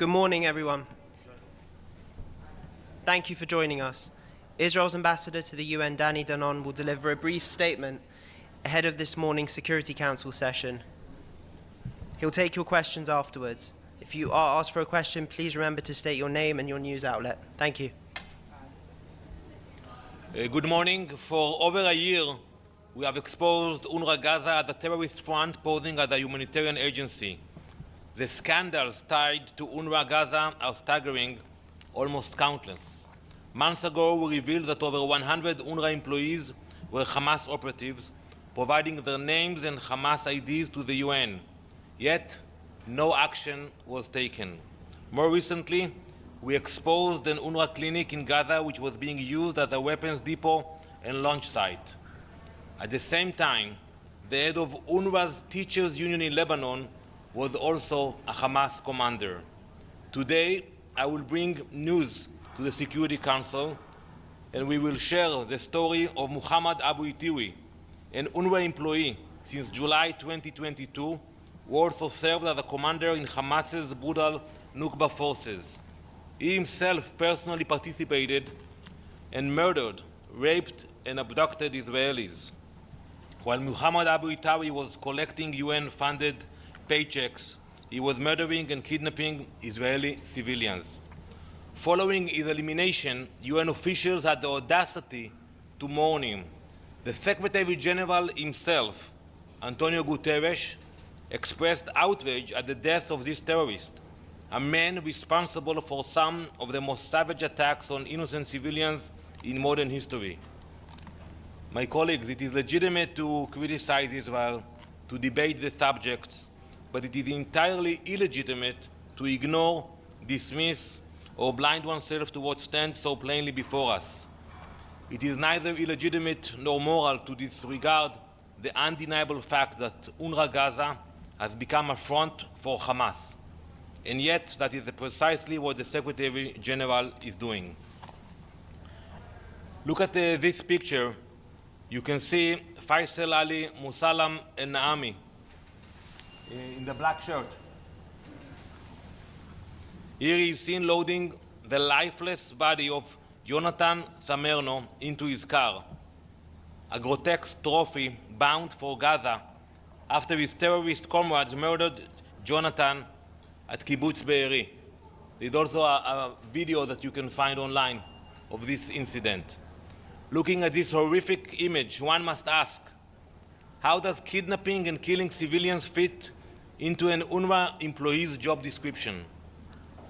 Good morning, everyone. Thank you for joining us. Israel's ambassador to the UN, Danny Danon, will deliver a brief statement ahead of this morning's Security Council session. He'll take your questions afterwards. If you are asked for a question, please remember to state your name and your news outlet. Thank you. Good morning. For over a year, we have exposed UNRWA Gaza as a terrorist front posing as a humanitarian agency. The scandals tied to UNRWA Gaza are staggering, almost countless. Months ago, we revealed that over 100 UNRWA employees were Hamas operatives, providing their names and Hamas IDs to the UN. Yet, no action was taken. More recently, we exposed an UNRWA clinic in Gaza which was being used as a weapons depot and launch site. At the same time, the head of UNRWA's Teachers Union in Lebanon was also a Hamas commander. Today, I will bring news to the Security Council, and we will share the story of Muhammad Abu Itiwi, an UNRWA employee since July 2022, who also served as a commander in Hamas's brutal Nukba forces. He himself personally participated and murdered, raped, and abducted Israelis. While Muhammad Abu Itiwi was collecting UN-funded paychecks, he was murdering and kidnapping Israeli civilians. Following his elimination, UN officials had the audacity to mourn him. The Secretary General himself, Antonio Guterres, expressed outrage at the death of this terrorist, a man responsible for some of the most savage attacks on innocent civilians in modern history. My colleagues, it is legitimate to criticize Israel, to debate the subjects, but it is entirely illegitimate to ignore, dismiss, or blind oneself to what stands so plainly before us. It is neither illegitimate nor moral to disregard the undeniable fact that UNRWA Gaza has become a front for Hamas. And yet, that is precisely what the Secretary General is doing. Look at this picture. You can see Faisal Ali, Musalam, and Naami in the black shirt. Here he is seen loading the lifeless body of Jonathan Samerno into his car, a grotesque trophy bound for Gaza after his terrorist comrades murdered Jonathan at Kibbutz Be'eri. There's also a video that you can find online of this incident. Looking at this horrific image, one must ask, how does kidnapping and killing civilians fit into an UNRWA employee's job description?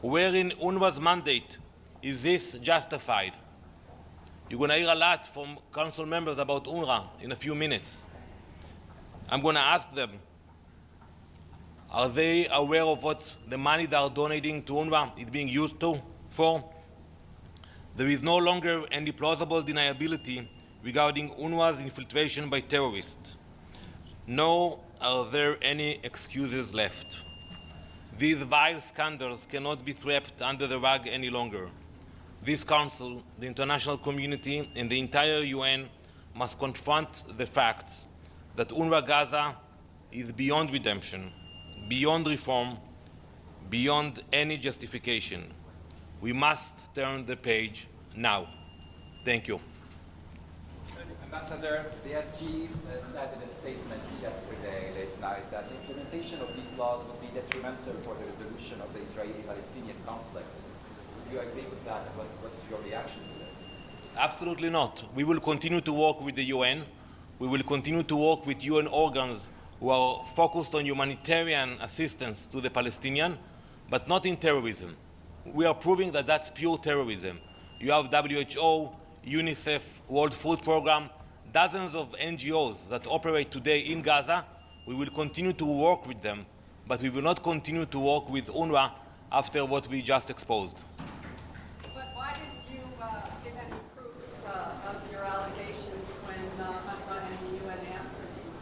Where in UNRWA's mandate is this justified? You're going to hear a lot from council members about UNRWA in a few minutes. I'm going to ask them, are they aware of what the money they are donating to UNRWA is being used for? There is no longer any plausible deniability regarding UNRWA's infiltration by terrorists. Nor are there any excuses left. These vile scandals cannot be swept under the rug any longer. This Council, the international community, and the entire UN must confront the facts that UNRWA Gaza is beyond redemption, beyond reform, beyond any justification. We must turn the page now. Thank you. Ambassador, the SG said in a statement yesterday late night that the implementation of these laws would be detrimental for the resolution of the Israeli-Palestinian conflict. Do you agree with that? And what's your reaction to this? Absolutely not. We will continue to work with the UN. We will continue to work with UN organs who are focused on humanitarian assistance to the Palestinians, but not in terrorism. We are proving that that's pure terrorism. You have WHO, UNICEF, World Food Programme, dozens of NGOs that operate today in Gaza. We will continue to work with them, but we will not continue to work with UNRWA after what we just exposed. But why didn't you give any proof of your allegations when UNRWA and the UN asked for this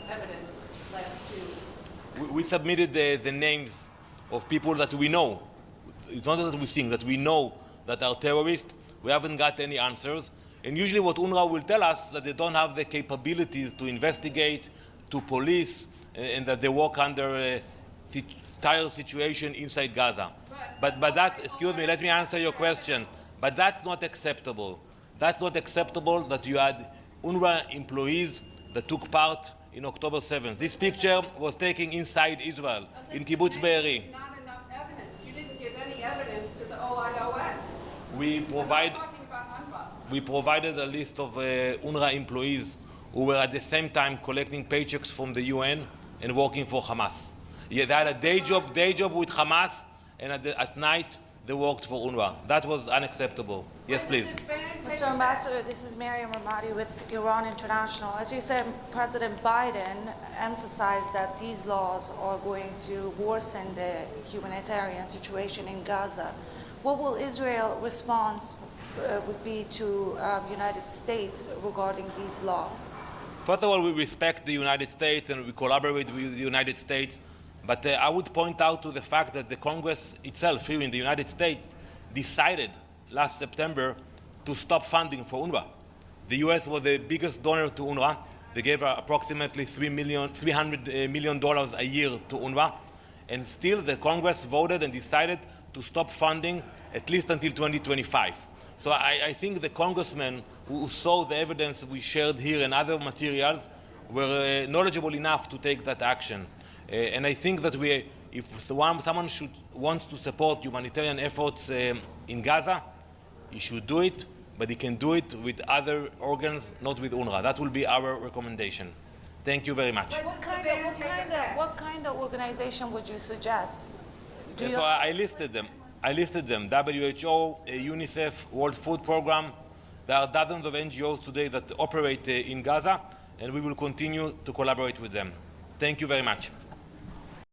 evidence last June? We submitted the names of people that we know. It's not that we think, that we know that are terrorists. We haven't got any answers. And usually what UNRWA will tell us that they don't have the capabilities to investigate, to police, and that they work under dire situation inside Gaza. But that's, excuse me, let me answer your question. But that's not acceptable. That's not acceptable that you had UNRWA employees that took part in October 7th. This picture was taken inside Israel, in Kibbutz Be'eri. Not enough evidence. You didn't give any evidence to the OIOS. We provided a list of UNRWA employees who were at the same time collecting paychecks from the UN and working for Hamas. Yeah, they had a day job with Hamas, and at night they worked for UNRWA. That was unacceptable. Yes, please. Mr. Ambassador, this is Miriam Ramadi with Iran International. As you said, President Biden emphasized that these laws are going to worsen the humanitarian situation in Gaza. What will Israel's response would be to United States regarding these laws? First of all, we respect the United States and we collaborate with the United States. But I would point out to the fact that the Congress itself here in the United States decided last September to stop funding for UNRWA. The US was the biggest donor to UNRWA. They gave approximately $300 million a year to UNRWA. And still the Congress voted and decided to stop funding at least until 2025. So I think the congressmen who saw the evidence we shared here and other materials were knowledgeable enough to take that action. And I think that if someone wants to support humanitarian efforts in Gaza, he should do it, but he can do it with other organs, not with UNRWA. That will be our recommendation. Thank you very much. What kind of organization would you suggest? So I listed them. WHO, UNICEF, World Food Program. There are dozens of NGOs today that operate in Gaza, and we will continue to collaborate with them. Thank you very much.